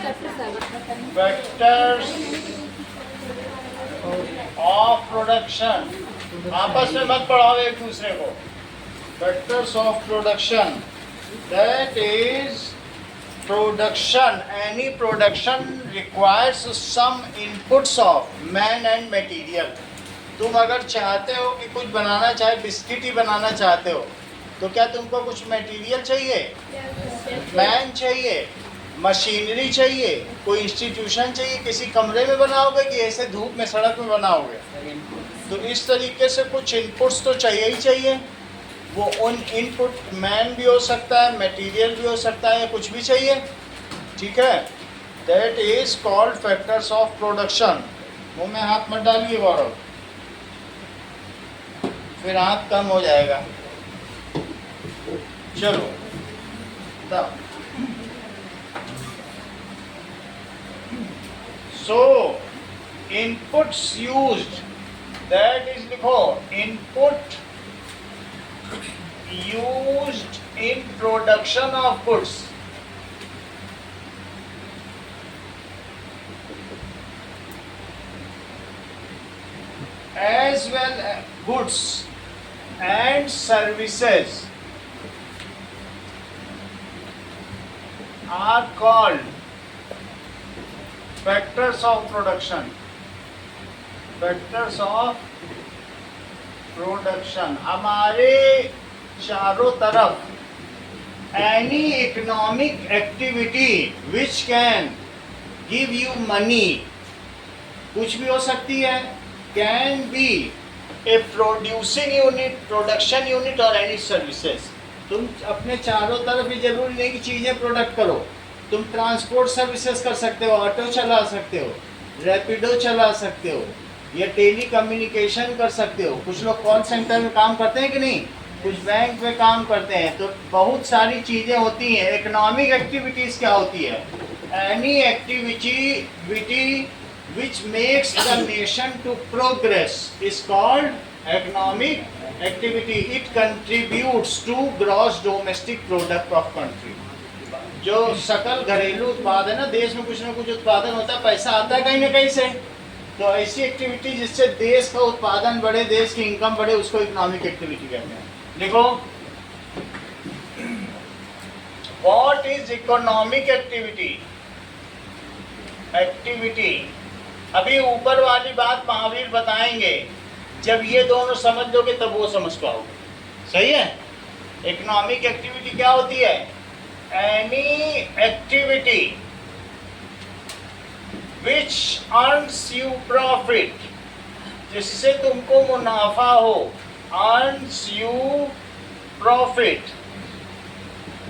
Vectors of production. आपस में मत पढ़ाओ एक दूसरे को. Vectors of production. That is production. Any production requires some inputs of man and material. तुम अगर चाहते हो कि कुछ बनाना चाहे, बिस्किट ही बनाना चाहते हो, तो क्या तुमको कुछ मटेरियल चाहिए? मैन चाहिए, मशीनरी चाहिए, कोई इंस्टीट्यूशन चाहिए, किसी कमरे में बनाओगे कि ऐसे धूप में सड़क में बनाओगे? तो इस तरीके से कुछ इनपुट्स तो चाहिए ही चाहिए. वो उन इनपुट मैन भी हो सकता है, मटेरियल भी हो सकता है, या कुछ भी चाहिए. ठीक है. That is called factors of production. मुँह में हाथ मत डालिए गौरव, फिर हाथ कम हो जाएगा. चलो so inputs used, that is लिखो input used in production of goods. As well as goods and services are called factors of production. Factors of production. हमारे चारों तरफ any economic activity which can give you money, कुछ भी हो सकती है, can be a producing unit, production unit or any services. तुम अपने चारों तरफ ही जरूरी नहीं कि चीज़ें प्रोडक्ट करो. तुम ट्रांसपोर्ट सर्विसेज कर सकते हो, ऑटो चला सकते हो, रैपिडो चला सकते हो, या टेली कम्युनिकेशन कर सकते हो. कुछ लोग कॉल सेंटर में काम करते हैं कि नहीं, कुछ बैंक में काम करते हैं. तो बहुत सारी चीज़ें होती हैं. इकोनॉमिक एक्टिविटीज़ क्या होती है? Any activity which makes the nation to progress is called economic activity. It contributes to gross domestic product of country. जो सकल घरेलू उत्पाद है ना, देश में कुछ ना कुछ उत्पादन होता है, पैसा आता है कहीं ना कहीं से. तो ऐसी एक्टिविटी जिससे देश का उत्पादन बढ़े, देश की इनकम बढ़े, उसको इकोनॉमिक एक्टिविटी कहते हैं. देखो, what is economic activity? Activity अभी ऊपर वाली बात महावीर बताएंगे. जब ये दोनों समझ लोगे तब वो समझ पाओगे. सही है. इकोनॉमिक एक्टिविटी क्या होती है? Any activity which earns you profit, जिससे तुमको मुनाफा हो. Earns you profit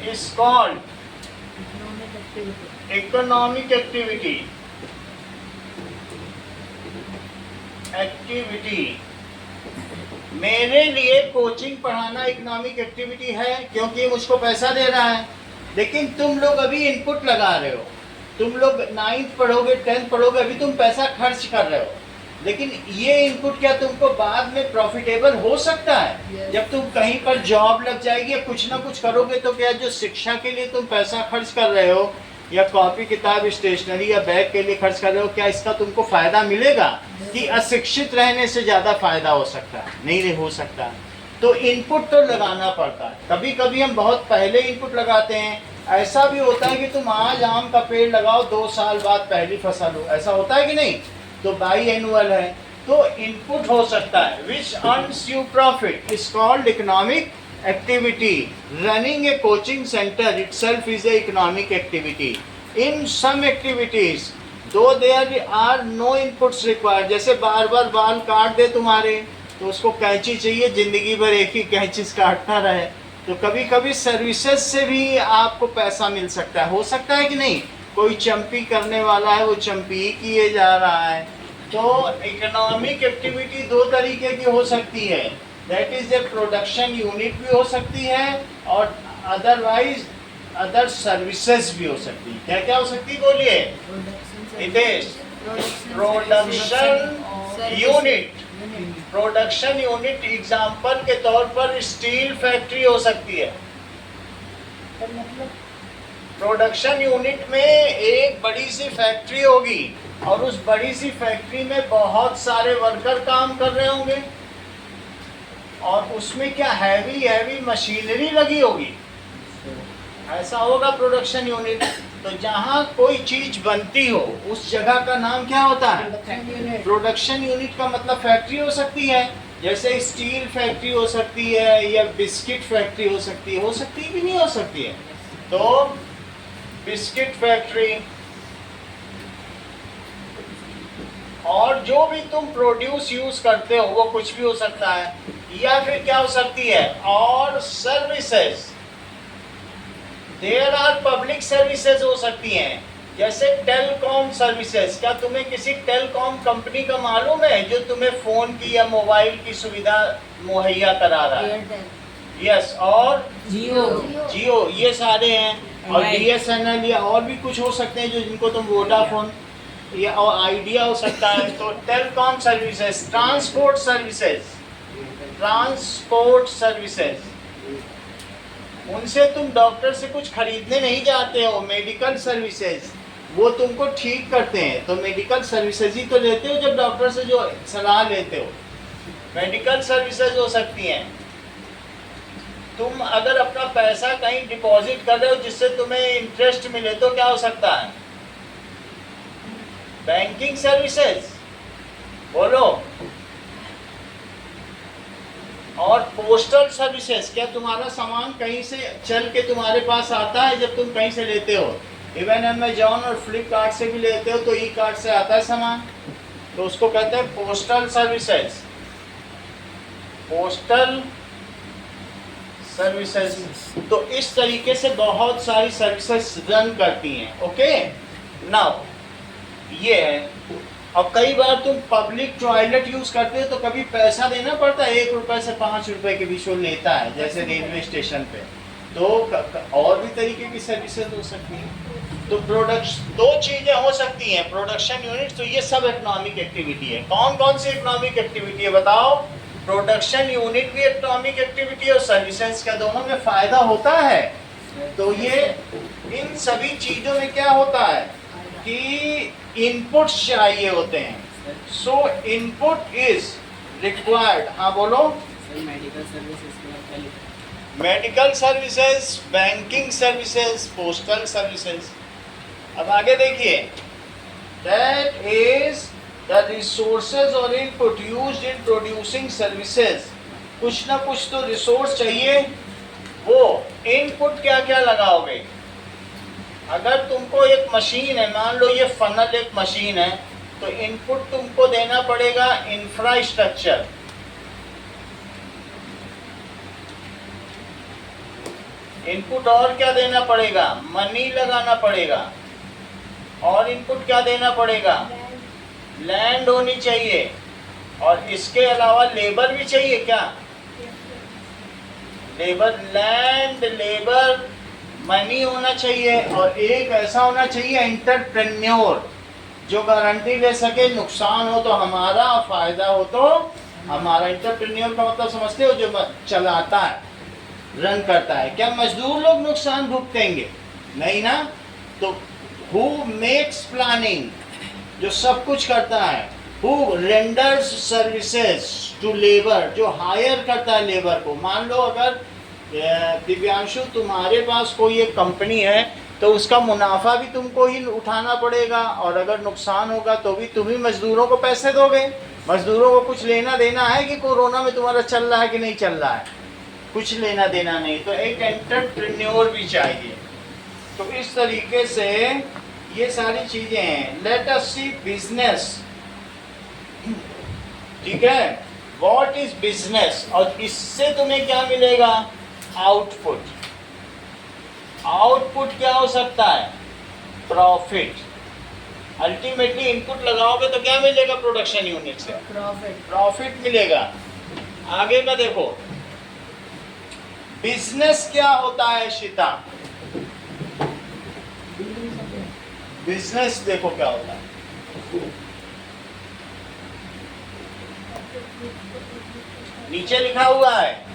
is called economic activity. Activity. मेरे लिए कोचिंग पढ़ाना इकोनॉमिक एक्टिविटी है क्योंकि मुझको पैसा दे रहा है. लेकिन तुम लोग अभी इनपुट लगा रहे हो. तुम लोग 9th पढ़ोगे, 10th पढ़ोगे, अभी तुम पैसा खर्च कर रहे हो. लेकिन ये इनपुट क्या तुमको बाद में प्रॉफिटेबल हो सकता है? जब तुम कहीं पर जॉब लग जाएगी या कुछ ना कुछ करोगे, तो क्या जो शिक्षा के लिए तुम पैसा खर्च कर रहे हो, या कॉपी किताब स्टेशनरी या बैग के लिए खर्च कर रहे हो, क्या इसका तुमको फ़ायदा मिलेगा? कि अशिक्षित रहने से ज़्यादा फ़ायदा हो सकता है? नहीं हो सकता. तो इनपुट तो लगाना पड़ता है. कभी कभी हम बहुत पहले इनपुट लगाते हैं. ऐसा भी होता है कि तुम आज आम का पेड़ लगाओ, 2 साल बाद पहली फसल हो. ऐसा होता है कि नहीं? तो बाई एनुअल है. तो इनपुट हो सकता है. Which earns you profit is called economic activity. Running a coaching center itself is a economic activity. In some activities, though there are no inputs required, जैसे बार बार बाल काट दे तुम्हारे, तो उसको कैंची चाहिए, ज़िंदगी भर एक ही कैंची काटना रहे. तो कभी कभी सर्विसेज से भी आपको पैसा मिल सकता है. हो सकता है कि नहीं? कोई चंपी करने वाला है, वो चंपी ही किए जा रहा है. तो इकोनॉमिक एक्टिविटी 2 तरीके की हो सकती है. That is a production unit भी हो सकती है, और अदरवाइज अदर सर्विसेज भी हो सकती है. क्या क्या हो सकती है बोलिए? It is production unit. Production unit example के तौर पर स्टील फैक्ट्री हो सकती है. प्रोडक्शन यूनिट में एक बड़ी सी फैक्ट्री होगी और उस बड़ी सी फैक्ट्री में बहुत सारे वर्कर काम कर रहे होंगे और उसमें क्या हैवी हैवी मशीनरी लगी होगी, ऐसा होगा प्रोडक्शन यूनिट। तो जहाँ कोई चीज बनती हो उस जगह का नाम क्या होता है? प्रोडक्शन यूनिट का मतलब फैक्ट्री हो सकती है, जैसे स्टील फैक्ट्री हो सकती है या बिस्किट फैक्ट्री हो सकती है कि नहीं हो सकती है? तो बिस्किट फैक्ट्री और जो भी तुम प्रोड्यूस यूज करते हो वो कुछ भी हो सकता है, या फिर क्या हो सकती है? और services, there are public services हो सकती हैं, जैसे टेलीकॉम सर्विसेज। क्या तुम्हें किसी टेलीकॉम कंपनी का मालूम है जो तुम्हें फोन की या मोबाइल की सुविधा मुहैया करा रहा है? यस, और जियो ये सारे हैं, और BSNL या और भी कुछ हो सकते हैं जो जिनको तुम वोडाफोन या और आइडिया हो सकता है। तो टेलीकॉम सर्विसेज, ट्रांसपोर्ट सर्विसेज, उनसे तुम डॉक्टर से कुछ खरीदने नहीं जाते हो। मेडिकल सर्विसेज, वो तुमको ठीक करते हैं, तो मेडिकल सर्विसेज ही तो लेते हो जब डॉक्टर से जो सलाह लेते हो। मेडिकल सर्विसेज हो सकती हैं। तुम अगर अपना पैसा कहीं डिपॉजिट कर रहे हो जिससे तुम्हें इंटरेस्ट मिले तो क्या हो सकता है? बैंकिंग सर्विसेज, बोलो। और पोस्टल सर्विसेज, क्या तुम्हारा सामान कहीं से चल के तुम्हारे पास आता है जब तुम कहीं से लेते हो? इवन अमेजॉन और फ्लिपकार्ट से भी लेते हो तो ई कार्ड से आता है सामान, तो उसको कहते हैं पोस्टल सर्विसेज। पोस्टल सर्विसेज, तो इस तरीके से बहुत सारी सर्विसेज रन करती हैं। ओके, नाउ ये है। और कई बार तुम पब्लिक टॉयलेट यूज करते हो तो कभी पैसा देना पड़ता है, 1 रुपए से 5 रुपए के बीच वो लेता है, जैसे रेलवे स्टेशन पे। तो और भी तरीके की सर्विसेज हो सकती है। तो प्रोडक्शन, 2 चीजें हो सकती हैं, प्रोडक्शन यूनिट। तो ये सब इकोनॉमिक एक्टिविटी है। कौन कौन सी इकोनॉमिक एक्टिविटी है बताओ? प्रोडक्शन यूनिट भी इकोनॉमिक एक्टिविटी और सर्विसेज का दोनों में फायदा होता है। तो ये इन सभी चीजों में क्या होता है कि इनपुट्स चाहिए होते हैं। सो इनपुट इज रिक्वायर्ड। हाँ बोलो। Medical services, banking services, postal services. अब आगे देखिए, दैट इज द रिसोर्सेज और input used in producing services. कुछ ना कुछ तो रिसोर्स चाहिए, वो इनपुट क्या क्या लगाओगे? अगर तुमको एक मशीन है, मान लो ये फनल एक मशीन है, तो इनपुट तुमको देना पड़ेगा इंफ्रास्ट्रक्चर। इनपुट और क्या देना पड़ेगा? मनी लगाना पड़ेगा। और इनपुट क्या देना पड़ेगा? लैंड होनी चाहिए। और इसके अलावा लेबर भी चाहिए। क्या? लेबर, लैंड, लेबर, मनी होना चाहिए। और एक ऐसा होना चाहिए एंटरप्रेन्योर जो गारंटी ले सके, नुकसान हो तो हमारा, फायदा हो तो हमारा। एंटरप्रेन्योर का मतलब समझते हो? जो चलाता है, रन करता है। क्या मजदूर लोग नुकसान भुगतेंगे? नहीं ना। तो हु मेक्स प्लानिंग, जो सब कुछ करता है। Who renders services to labour, जो हायर करता है लेबर को। मान लो अगर दिव्यांशु तुम्हारे पास कोई एक कंपनी है तो उसका मुनाफा भी तुमको ही उठाना पड़ेगा, और अगर नुकसान होगा तो भी तुम ही मजदूरों को पैसे दोगे। मजदूरों को कुछ लेना देना है कि कोरोना में तुम्हारा चल रहा है कि नहीं चल रहा है? कुछ लेना देना नहीं। तो एक एंटरप्रेन्योर भी चाहिए। तो इस तरीके से ये सारी चीजें हैं। लेट अस सी बिजनेस। ठीक है, व्हाट इज बिजनेस? और इससे तुम्हें क्या मिलेगा? आउटपुट। आउटपुट क्या हो सकता है? प्रॉफिट। अल्टीमेटली इनपुट लगाओगे तो क्या मिलेगा प्रोडक्शन यूनिट से? प्रॉफिट मिलेगा। आगे का देखो, बिजनेस क्या होता है शिता? बिजनेस देखो क्या होता है। नीचे लिखा हुआ है,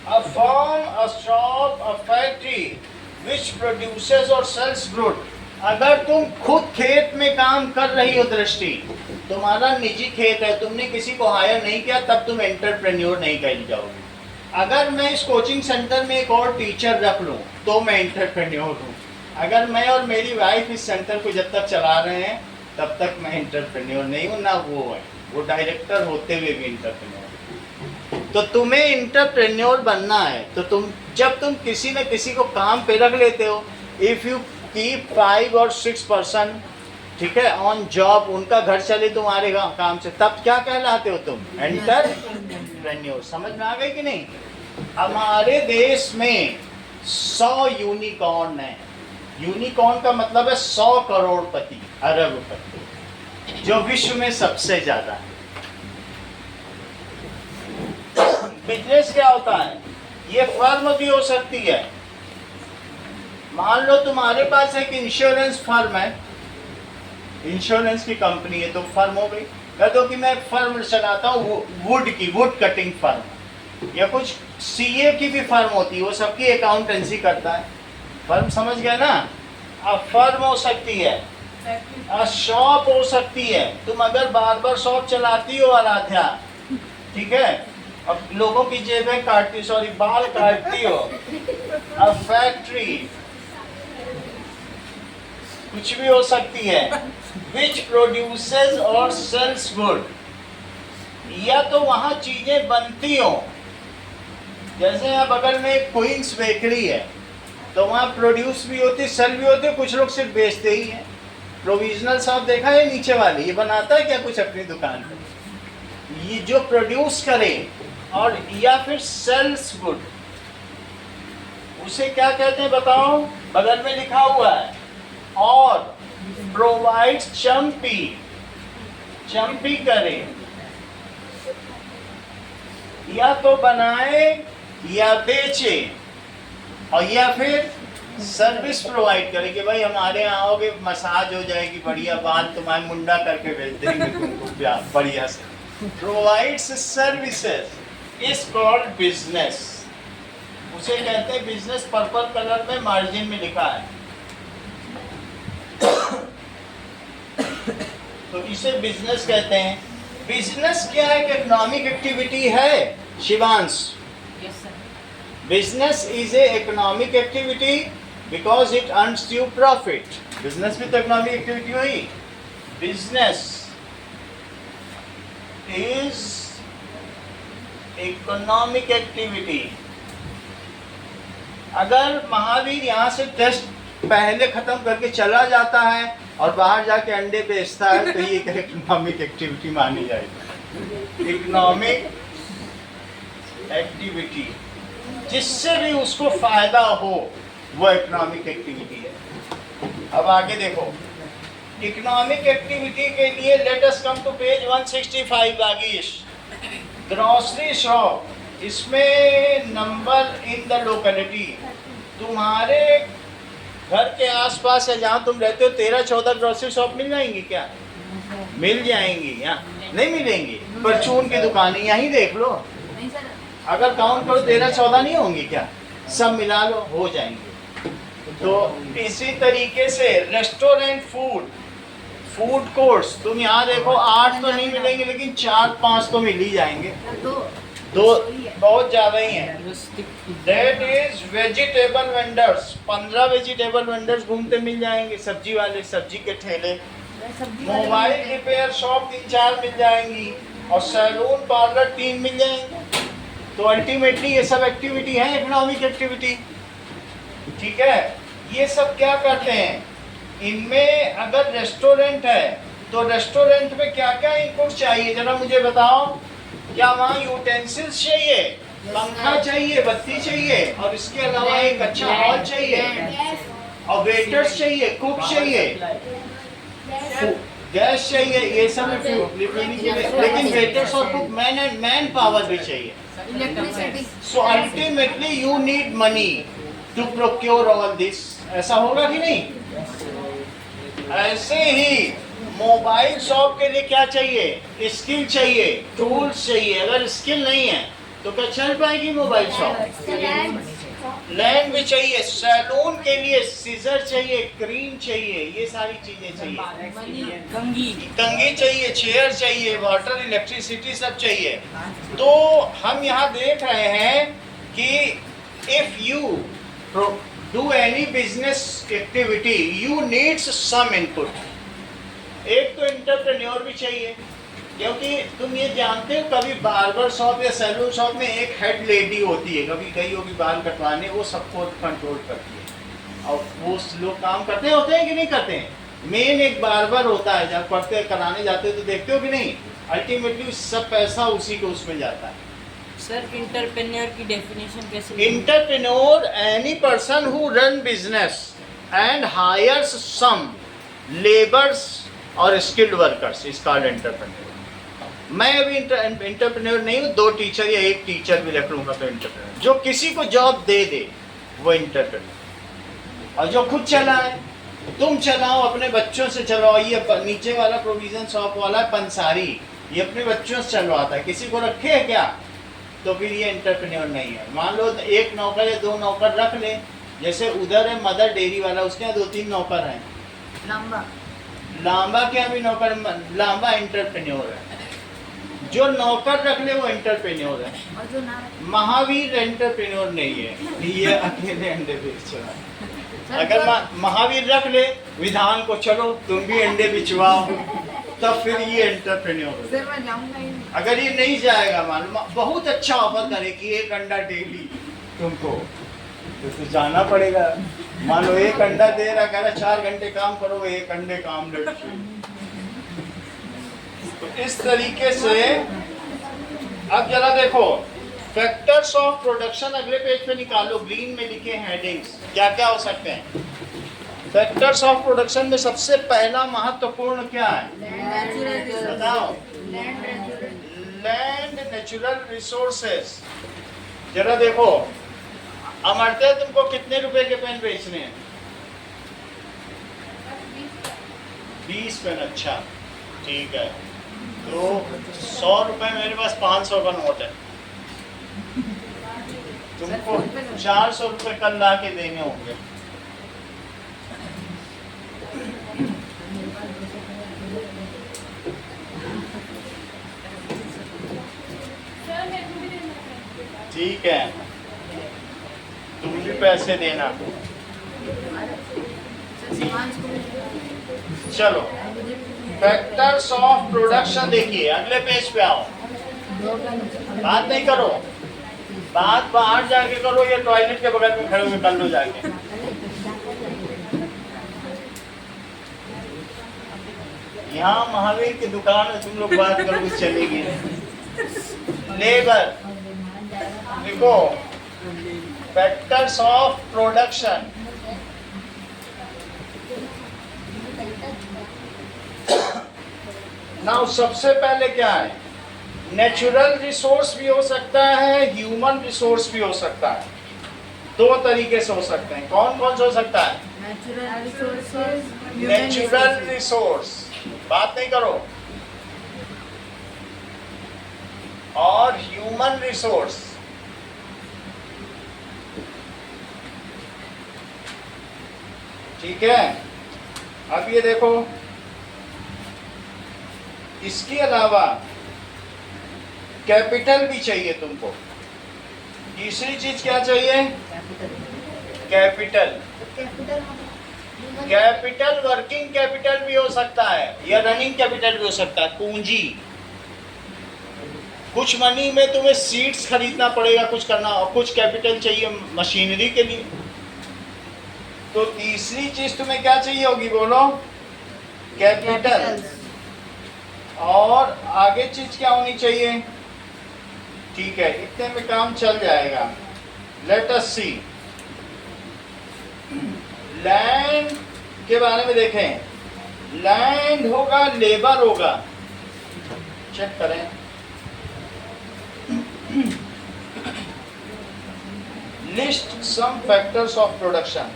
a firm, a shop, a factory which produces or sells goods अगर तुम खुद खेत में काम कर रही हो दृष्टि, तुम्हारा निजी खेत है, तुमने किसी को हायर नहीं किया, तब तुम एंटरप्रेन्योर नहीं कह जाओगे। अगर मैं इस कोचिंग सेंटर में एक और टीचर रख लूँ तो मैं एंटरप्रेन्योर हूँ। अगर मैं और मेरी वाइफ इस सेंटर को जब तक चला रहे हैं तब तक मैं एंटरप्रेन्योर नहीं हूँ, ना वो है, वो डायरेक्टर होते हुए भी एंटरप्रेन्योर। तो तुम्हें एंटरप्रेन्योर बनना है तो जब तुम किसी न किसी को काम पे रख लेते हो, if you keep 5 or 6 person, ठीक है, ऑन जॉब, उनका घर चले तुम्हारे काम से, तब क्या कहलाते हो तुम? एंटरप्रेन्योर। समझ में आ गई कि नहीं? हमारे देश में 100 यूनिकॉर्न है। यूनिकॉर्न का मतलब है 100 करोड़पति, अरबपति, जो विश्व में सबसे ज्यादा है। बिजनेस क्या होता है? ये फर्म भी हो सकती है। मान लो तुम्हारे पास एक इंश्योरेंस फर्म है, इंश्योरेंस की कंपनी है, तो फर्म हो गई। कह दो कि मैं एक फर्म चलाता हूँ वुड की, वुड कटिंग फर्म, या कुछ सीए की भी फर्म होती है, वो सबकी अकाउंटेंसी करता है। फर्म समझ गए ना? अब फर्म हो सकती है, शॉप हो सकती है। तुम अगर बार बार शॉप चलाती हो आराध्या, ठीक है, अब लोगों की जेबें काटती, सॉरी बाल काटती हो, अब फैक्ट्री कुछ भी हो सकती है, विच प्रोड्यूसेस और सेल्स गुड, या तो वहां चीजें बनती हो, जैसे यहाँ बगल में एक क्वींस बेकरी है, तो वहाँ प्रोड्यूस भी होती, सेल भी होती, कुछ लोग सिर्फ बेचते ही हैं। प्रोविजनल शॉप देखा है नीचे वाले, ये बनाता है क्या कुछ अपनी दुकान पे? ये जो प्रोड्यूस करे और या फिर सेल्स गुड, उसे क्या कहते हैं बताओ? बगल में लिखा हुआ है, और प्रोवाइड चंपी, चंपी करे, या तो बनाए या बेचे, और या फिर सर्विस प्रोवाइड करे कि भाई हमारे यहाँ आओगे, मसाज हो जाएगी, बढ़िया बाल तुम्हारे मुंडा करके भेज देंगे तुमको बढ़िया से। Provides services is called business. उसे कहते हैं बिजनेस, पर्पल कलर में मार्जिन में लिखा है। तो इसे बिजनेस कहते हैं। बिजनेस क्या है? इकोनॉमिक एक्टिविटी है Shivansh. Business is a economic activity because it earns you profit. Business भी तो इकोनॉमिक एक्टिविटी हुई। Business is economic activity. अगर महावीर यहाँ से टेस्ट पहले खत्म करके चला जाता है और बाहर जाके अंडे बेचता है, तो ये इकोनॉमिक एक्टिविटी मानी जाएगी। इकोनॉमिक एक्टिविटी जिससे भी उसको फायदा हो वो इकोनॉमिक एक्टिविटी है। अब आगे देखो, इकोनॉमिक एक्टिविटी के लिए let us come to page 165 आगीश। ग्रोसरी शॉप, इसमें नंबर इन द लोकेलिटी, तुम्हारे घर के आसपास है जहाँ तुम रहते हो 13-14 ग्रोसरी शॉप मिल जाएंगी क्या? मिल जाएंगी? यहाँ नहीं मिलेंगी। परचून की दुकानें यहीं देख लो, अगर काउंट करो 13-14 नहीं होंगी क्या? सब मिला लो, हो जाएंगे। तो इसी तरीके से रेस्टोरेंट, फूड कोर्ट्स, तुम यहाँ देखो 8 तो नहीं मिलेंगे, लेकिन 4-5 तो मिल ही जाएंगे। तो बहुत ज़्यादा ही है। That is vegetable vendors, 15 vegetable vendors घूमते मिल जाएंगे। सब्जी वाले, सब्जी के ठेले। मोबाइल रिपेयर शॉप 3-4 मिल जाएंगी, और सैलून पार्लर 3 मिल जाएंगे। तो अल्टीमेटली ये सब एक्टिविटी है, इकोनॉमिक एक्टिविटी, ठीक है। ये सब क्या करते हैं? इनमें अगर रेस्टोरेंट है तो रेस्टोरेंट में क्या क्या इनपुट चाहिए जरा मुझे बताओ। क्या वहाँ यूटेंसिल्स चाहिए, पंखा चाहिए, बत्ती चाहिए, और इसके अलावा एक अच्छा हॉल चाहिए, और वेटर्स चाहिए, कुक चाहिए, गैस चाहिए, ये सब लिखने के लिए। लेकिन वेटर्स और कुक, मैन पावर भी चाहिए। So ultimately you need money to procure all this. ऐसा होगा कि नहीं? ऐसे ही मोबाइल शॉप के लिए क्या चाहिए? स्किल चाहिए, टूल्स चाहिए। अगर स्किल नहीं है तो क्या चल पाएगी मोबाइल शॉप? लैंड भी चाहिए, सैलून के लिए सीजर चाहिए, क्रीम चाहिए, ये सारी चीजें चाहिए, कंघी चाहिए, चेयर चाहिए, वाटर, इलेक्ट्रिसिटी सब चाहिए। तो हम यहाँ देख रहे हैं कि if you do any business activity you needs some input. एक तो एंटरप्रेन्योर भी चाहिए, क्योंकि तुम ये जानते हो कभी बार्बर शॉप या सैलून शॉप में एक हेड लेडी होती है, कभी गई होगी बाल कटवाने, वो सबको कंट्रोल करती है और वो लोग काम करते होते हैं कि नहीं करते हैं। मेन एक बार्बर होता है, जब करते कराने जाते हो तो देखते हो कि नहीं, अल्टीमेटली सब पैसा उसी को उसमें जाता है। सर इंटरप्रेन्योर की डेफिनेशन कैसे? Entrepreneur any person who run business and hires some labours और skilled workers is called entrepreneur. मैं अभी इंटरप्रेन्योर नहीं हूँ, 2 टीचर या 1 टीचर भी रख लूँगा तो इंटरप्रेन्योर। जो किसी को जॉब दे दे वो इंटरप्रेन्योर, और जो खुद चलाए, तुम चलाओ, अपने बच्चों से चलाओ। ये नीचे वाला प्रोविजन शॉप वाला पंसारी, ये अपने बच्चों से चलवाता है, किसी को रखे है क्या, तो फिर ये इंटरप्रेन्योर नहीं है। मान लो 1 नौकर या 2 नौकर रख ले, जैसे उधर है मदर डेयरी वाला, उसके यहाँ 2-3 नौकर हैं। लांबा के यहाँ भी नौकर, लांबा इंटरप्रेन्योर है। जो नौकर रख ले वो इंटरप्रेन्योर है। और जो ना महावीर एंटरप्रेन्योर नहीं है, ये अकेले अंडे बेच रहा है। अगर महावीर रख ले विधान को, चलो तुम भी अंडे बिचवाओ, तब फिर ये एंटरप्रेन्योर है। अगर ये नहीं जाएगा, मालूम बहुत अच्छा ऑफर करे कि 1 अंडा डेली तुमको, तो जाना पड़ेगा। मान लो 1 अंडा दे रहा, कह रहा 4 घंटे काम करो, 1 अंडे का ऑमलेट। तो इस तरीके से अब जरा देखो फैक्टर्स ऑफ प्रोडक्शन, अगले पेज पे निकालो, ग्रीन में लिखे हैं हेडिंग्स, क्या क्या हो सकते हैं। फैक्टर्स ऑफ प्रोडक्शन में सबसे पहला महत्वपूर्ण क्या है, बताओ? Land, natural resources. जरा देखो, अमरते तुमको कितने रुपए के पेन बेचने हैं? 20 पेन। अच्छा ठीक है, तो 100 रुपए मेरे पास 500 का नोट है, तुमको 400 रुपए कल ला के देने होंगे। ठीक है, तुम भी पैसे देना। चलो फैक्टर्स ऑफ प्रोडक्शन देखिए, अगले पेज पे आओ। बात नहीं करो, बात बाहर जाके करो या टॉयलेट के बगल में खड़े हुए कर लो जाके। यहाँ महावीर की दुकान में तुम लोग बात करोगे चलेगी। लेबर देखो, फैक्टर्स ऑफ प्रोडक्शन, नाउ सबसे पहले क्या है, नेचुरल रिसोर्स भी हो सकता है, ह्यूमन रिसोर्स भी हो सकता है। 2 तरीके से हो सकते हैं। कौन कौन से हो सकता है? नेचुरल रिसोर्स, बात नहीं करो, और ह्यूमन रिसोर्स। ठीक है, अब ये देखो, इसके अलावा कैपिटल भी चाहिए तुमको। तीसरी चीज क्या चाहिए? कैपिटल। कैपिटल वर्किंग कैपिटल भी हो सकता है या रनिंग कैपिटल भी हो सकता है, पूंजी। कुछ मनी में तुम्हें सीड्स खरीदना पड़ेगा, कुछ करना, और कुछ कैपिटल चाहिए मशीनरी के लिए। तो तीसरी चीज तुम्हें क्या चाहिए होगी, बोलो? कैपिटल। और आगे चीज क्या होनी चाहिए? ठीक है, इतने में काम चल जाएगा। लेट अस सी, लैंड के बारे में देखें। लैंड होगा, लेबर होगा, चेक करें। List some factors of production.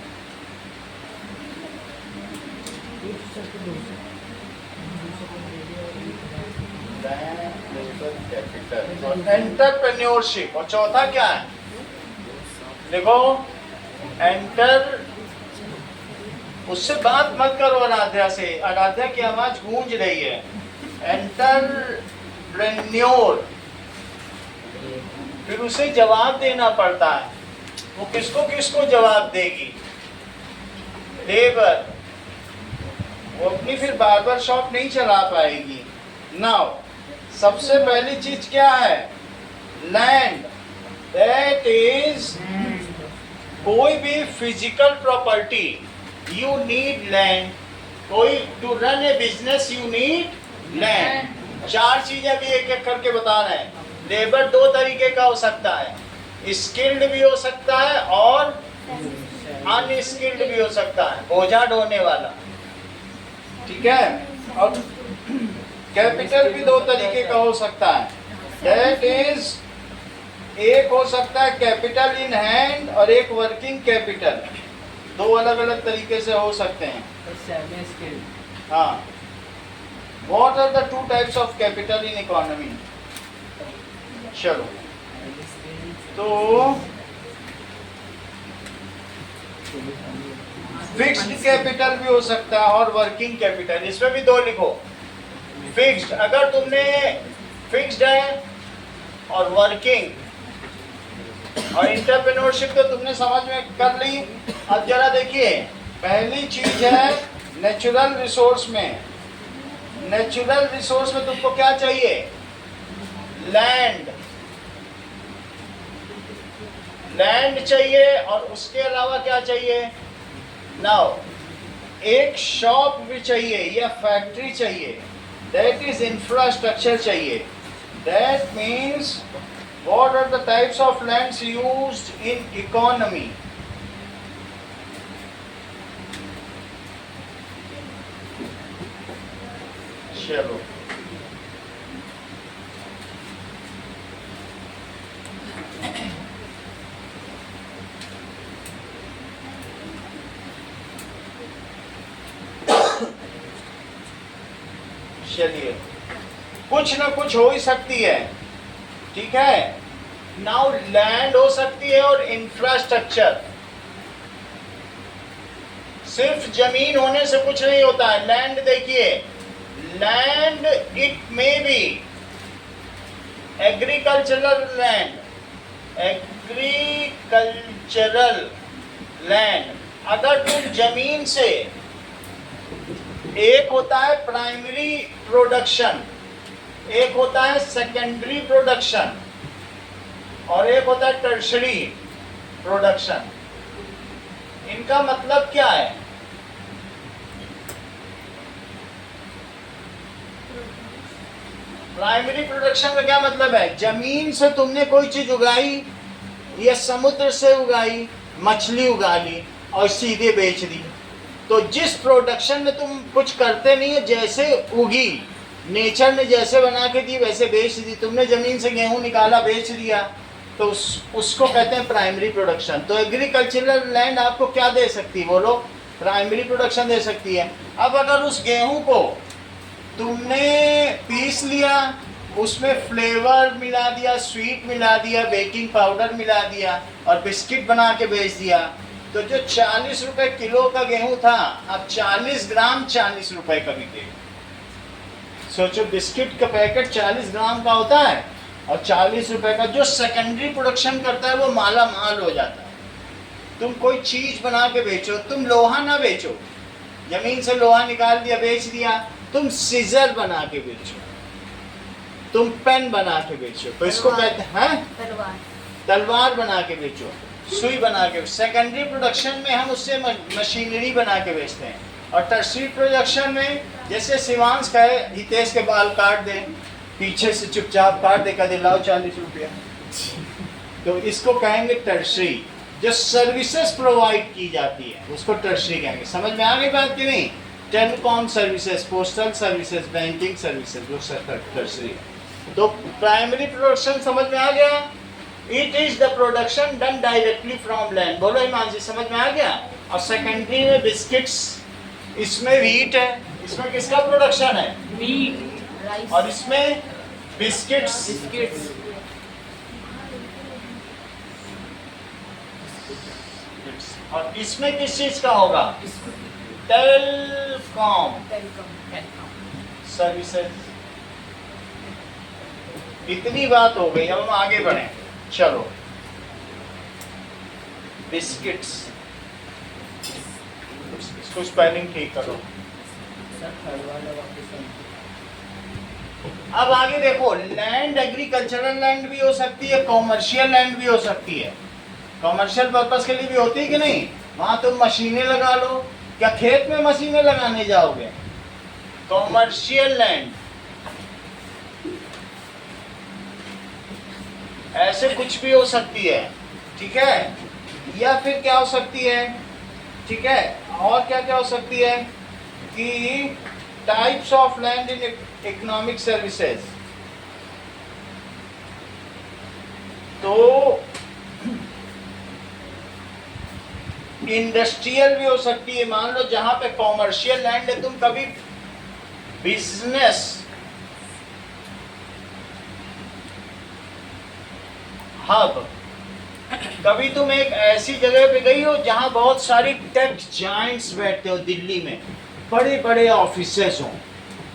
Capital और एंटरप्रेन्योरशिप। और चौथा क्या है? देखो, एंटर, उससे बात मत करो आराध्या से, आराध्या की आवाज गूंज रही है। एंटरप्रेन्योर, फिर उसे जवाब देना पड़ता है, वो किसको किसको जवाब देगी। लेबर, वो अपनी फिर बार्बर शॉप नहीं चला पाएगी। नाउ सबसे पहली चीज क्या है, लैंड, दैट इज कोई भी physical property, you need land. कोई to run a business you need land. चार चीजें भी एक एक करके बता रहे हैं। लेबर दो तरीके का हो सकता है, स्किल्ड भी हो सकता है और अनस्किल्ड भी हो सकता है, बोझा ढोने वाला, ठीक है। और कैपिटल भी दो तरीके का हो सकता है, दैट इज, एक हो सकता है कैपिटल इन हैंड और एक वर्किंग कैपिटल, दो अलग अलग तरीके से हो सकते हैं। हाँ, what are the two types of capital in economy. चलो, तो फिक्स्ड कैपिटल भी हो सकता है और वर्किंग कैपिटल, इसमें भी दो लिखो। फिक्स्ड, अगर तुमने फिक्स्ड है और वर्किंग और इंटरप्रेन्योरशिप तो तुमने समझ में कर ली। अब जरा देखिए, पहली चीज है नेचुरल रिसोर्स में, नेचुरल रिसोर्स में तुमको क्या चाहिए, लैंड, लैंड चाहिए और उसके अलावा क्या चाहिए, नाउ एक शॉप भी चाहिए या फैक्ट्री चाहिए, दैट इज इंफ्रास्ट्रक्चर चाहिए। That means what are the types of lands used in economy. चलो, चलिए, कुछ ना कुछ हो ही सकती है, ठीक है। नाउ लैंड हो सकती है और इंफ्रास्ट्रक्चर। सिर्फ जमीन होने से कुछ नहीं होता है। लैंड देखिए, land it may be agricultural land, agricultural land. अगर तुम जमीन से, एक होता है प्राइमरी प्रोडक्शन, एक होता है सेकेंडरी प्रोडक्शन और एक होता है टर्शरी प्रोडक्शन। इनका मतलब क्या है, प्राइमरी प्रोडक्शन का क्या मतलब है, जमीन से तुमने कोई चीज उगाई या समुद्र से उगाई, मछली उगा ली और सीधे बेच दी। तो जिस प्रोडक्शन में तुम कुछ करते नहीं है, जैसे उगी, नेचर ने जैसे बना के दी वैसे बेच दी। तुमने जमीन से गेहूं निकाला बेच दिया, तो उसको कहते हैं प्राइमरी प्रोडक्शन। तो एग्रीकल्चरल लैंड आपको क्या दे सकती है, बोलो, प्राइमरी प्रोडक्शन दे सकती है। अब अगर उस गेहूं को तुमने पीस लिया, उसमें फ्लेवर मिला दिया, स्वीट मिला दिया, बेकिंग पाउडर मिला दिया और बिस्किट बना के बेच दिया, तो जो 40 रुपए किलो का गेहूं था, अब 40 ग्राम 40 रुपए का बिकेगा। सोचो, बिस्किट का पैकेट 40 ग्राम का होता है और 40 रुपए का। जो सेकेंडरी प्रोडक्शन करता है वो माला माल हो जाता है। तुम कोई चीज बना के बेचो, तुम लोहा ना बेचो, जमीन से लोहा निकाल दिया बेच दिया, तुम सीजर बना के बेचो, तुम पेन बना के बेचो, तो इसको कहते हैं तलवार बना के बेचो, सुई बना के। सेकेंडरी प्रोडक्शन में हम उससे मशीनरी बना के बेचते हैं। और टर्शरी प्रोडक्शन में, जैसे शिवांश कहे हितेश के बाल काट दे, पीछे से चुपचाप काट दे, कदे लाओ 40 रुपया, तो इसको कहेंगे टर्शरी। जो सर्विसेज प्रोवाइड की जाती है उसको टर्शरी कहेंगे। समझ में आ गई बात कि नहीं? Telecom services, postal services, banking services, वो टर्शरी। तो प्राइमरी प्रोडक्शन समझ में आ गया, it is the production done directly from land. बोलो हिमांशी, समझ में आ गया? और सेकेंडरी में बिस्किट्स, इसमें व्हीट है, इसमें किसका प्रोडक्शन है? व्हीट। और इसमें बिस्किट्स, बिस्किट्स और इसमें किस चीज का होगा? Telecom services. इतनी बात हो गई, अब हम आगे बढ़े। चलो, बिस्किट्स, इसको स्पेलिंग ठीक करो। अब आगे देखो, लैंड एग्रीकल्चरल लैंड भी हो सकती है, कॉमर्शियल लैंड भी हो सकती है। कॉमर्शियल पर्पस के लिए भी होती है कि नहीं? वहां तुम मशीनें लगा लो। क्या खेत में मशीनें लगाने जाओगे? कॉमर्शियल लैंड ऐसे कुछ भी हो सकती है, ठीक है। या फिर क्या हो सकती है, ठीक है, और क्या क्या हो सकती है कि types of land in economic services. तो इंडस्ट्रियल भी हो सकती है। मान लो जहां पे कॉमर्शियल लैंड है, तुम कभी बिजनेस हब, कभी तुम एक ऐसी जगह पे गई हो जहां बहुत सारी टेक जायंट्स बैठते हो, दिल्ली में बड़े बड़े ऑफिसेस हों।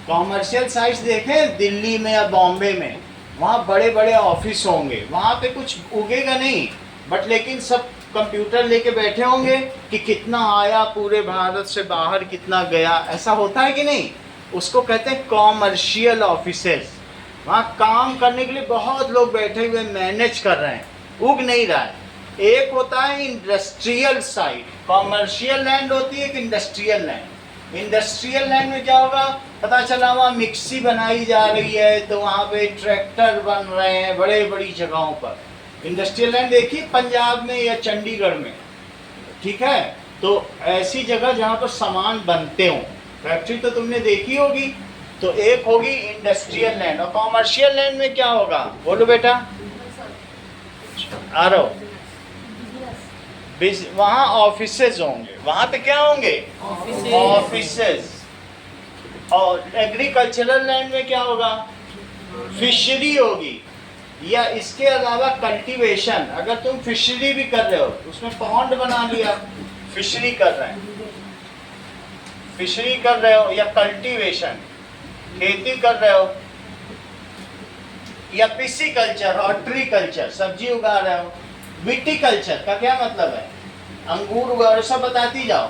कॉमर्शियल साइट्स देखें दिल्ली में या बॉम्बे में, वहाँ बड़े बड़े ऑफिस होंगे, वहाँ पे कुछ उगेगा नहीं, बट लेकिन सब कंप्यूटर लेके बैठे होंगे कि कितना आया पूरे भारत से, बाहर कितना गया। ऐसा होता है कि नहीं? उसको कहते हैं कॉमर्शियल ऑफिसेस। वहाँ काम करने के लिए बहुत लोग बैठे हुए मैनेज कर रहे हैं, उग नहीं रहा है। एक होता है इंडस्ट्रियल साइट, कॉमर्शियल लैंड होती है कि इंडस्ट्रियल लैंड। इंडस्ट्रियल लैंड में क्या होगा? पता चला वहाँ मिक्सी बनाई जा रही है, तो वहाँ पे ट्रैक्टर बन रहे हैं बड़े बड़ी जगहों पर। इंडस्ट्रियल लैंड देखिए पंजाब में या चंडीगढ़ में, ठीक है। तो ऐसी जगह जहाँ पर सामान बनते हों, फैक्ट्री तो तुमने देखी होगी। तो एक होगी इंडस्ट्रियल लैंड। और कॉमर्शियल लैंड में क्या होगा? बोलो बेटा, आ रहा हो। वहाँ ऑफिसेज होंगे, वहाँ पे क्या होंगे? ऑफिसेज। और एग्रीकल्चरल लैंड में क्या होगा? फिशरी होगी। या इसके अलावा कल्टीवेशन, अगर तुम फिशरी भी कर रहे हो, उसमें पॉन्ड बना लिया, फिशरी कर रहे हैं, फिशरी कर रहे हो, या कल्टीवेशन खेती कर रहे हो, या पिसीकल्चर हॉर्टिकल्चर सब्जी उगा रहे हो। विटीकल्चर का क्या मतलब है? अंगूर उगा रहे हो, सब बताती जाओ।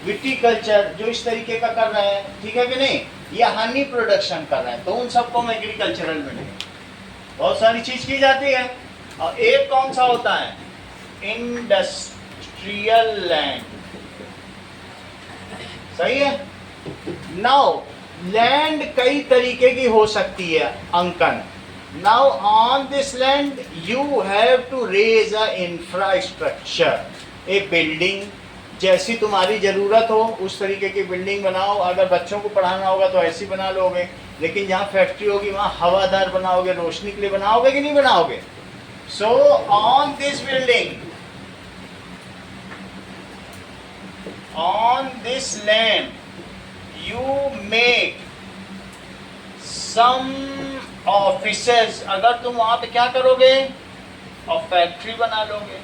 विटीकल्चर जो इस तरीके का कर रहे हैं, ठीक है कि नहीं, या हनी प्रोडक्शन कर रहे हैं, तो उन सबको हम एग्रीकल्चरल में बहुत सारी चीज की जाती है। और एक कौन सा होता है? Industrial land. सही है। नाउ लैंड कई तरीके की हो सकती है अंकन। Now on this land you have to raise a infrastructure, a building जैसी तुम्हारी ज़रूरत हो उस तरीके की बिल्डिंग बनाओ। अगर बच्चों को पढ़ाना होगा तो ऐसी बना लोगे, लेकिन जहाँ फैक्ट्री होगी वहाँ हवादार बनाओगे, रोशनी के लिए बनाओगे कि नहीं बनाओगे? So on this building, on this land you make some offices. अगर तुम वहाँ पे क्या करोगे? और फैक्ट्री बना लोगे।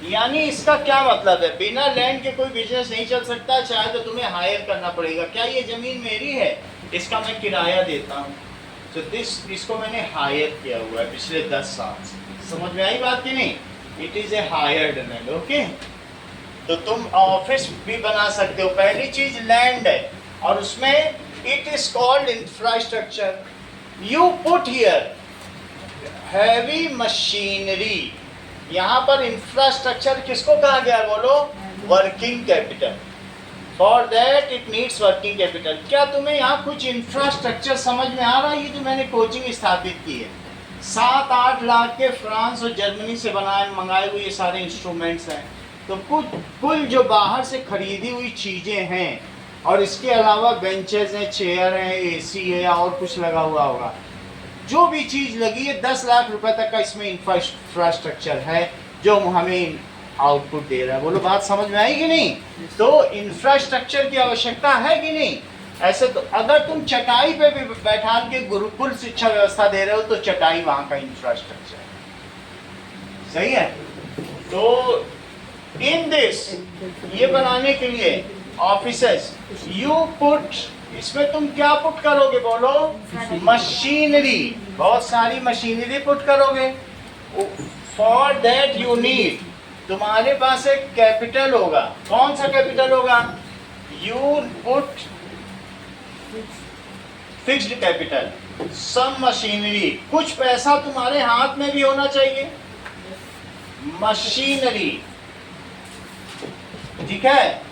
यानी इसका क्या मतलब है? बिना लैंड के कोई बिजनेस नहीं चल सकता, चाहे तो तुम्हें हायर करना पड़ेगा। क्या ये जमीन मेरी है? इसका मैं किराया देता हूँ, तो इसको मैंने हायर किया हुआ है पिछले 10 साल से। समझ में आई बात कि नहीं? It is a hired land. Okay, तो तुम ऑफिस भी बना सकते हो। पहली चीज लैंड है, और उसमें it is called infrastructure. You put here heavy machinery. यहाँ पर इंफ्रास्ट्रक्चर किसको कहा गया? बोलो, working capital. For that it needs working capital. क्या तुम्हें यहाँ कुछ इंफ्रास्ट्रक्चर समझ में आ रहा है? ये जो मैंने कोचिंग स्थापित की है, 7-8 लाख के फ्रांस और जर्मनी से मंगाए हुए ये सारे इंस्ट्रूमेंट्स हैं। तो कुल जो बाहर से खरीदी हुई चीज़ें हैं, और इसके अलावा बेंचेस हैं, चेयर हैं, एसी है, और कुछ लगा हुआ होगा, जो भी चीज़ लगी है 10 लाख रुपए तक का इसमें इंफ्रास्ट्रक्चर है जो हमें आउटपुट दे रहा है। बोलो, बात समझ में आई कि नहीं? तो इंफ्रास्ट्रक्चर की आवश्यकता है कि नहीं? ऐसे तो अगर तुम चटाई पे भी बैठा के गुरुकुल शिक्षा व्यवस्था दे रहे हो, तो चटाई वहाँ का इंफ्रास्ट्रक्चर है। सही है। तो इन दिस, ये बनाने के लिए ऑफिसेस, यू पुट, इसमें तुम क्या पुट करोगे बोलो? मशीनरी, बहुत सारी मशीनरी पुट करोगे। फॉर दैट यू नीड, तुम्हारे पास एक कैपिटल होगा। कौन सा कैपिटल होगा? You put fixed capital, some machinery, कुछ पैसा तुम्हारे हाथ में भी होना चाहिए। मशीनरी, ठीक है।